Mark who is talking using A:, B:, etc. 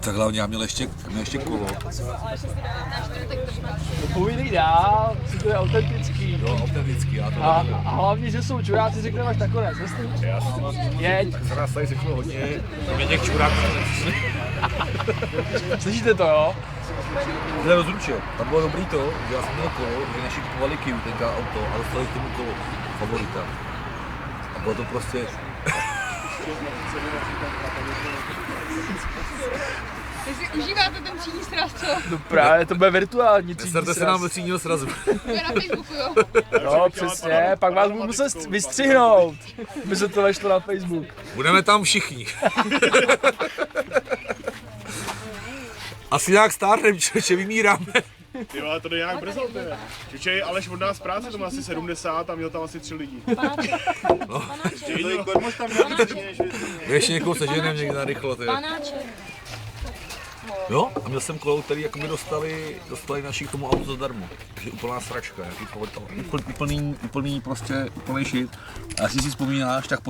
A: Tak hlavně já měl ještě kolo.
B: Povídej dál, že to je autentický.
A: Jo, autentický, já to
B: A hlavně, že jsou čuráci, řekneme až nakonec, jasný? Jeď.
A: Zraz tady řeknu hodně, mě těch čuráků
B: Slyšíte to, jo?
A: Ne, rozručil. Tam bylo dobrý to, že já jsem měl kolo, že naši kupovali Kiu, tenkrát auto, a dostali k tomu kolo, favorita. A bylo to prostě...
C: Vy si užíváte ten třídní sraz, co?
B: No právě, to bude virtuální třídní
A: Neserte se nám do třídního srazu.
C: To je na Facebooku, jo?
B: No přesně, pak vás budu muset vystřihnout, by se to vešlo na Facebook.
A: Budeme tam všichni. Asi nějak stárnem, člověče, vymíráme.
D: Jo, ale to jde nějak brzo, teda. Čučej, Aleš od nás práce, to má asi 70 a měl tam asi 3 lidi.
A: Ještě někoho seženem někde na rychlo, ty. Jo, a měl jsem kolo, který jako mi dostali naši k tomu auto zadarmo. Takže úplná sračka, úplný prostě, úplný shit. A jestli si vzpomínáš, tak po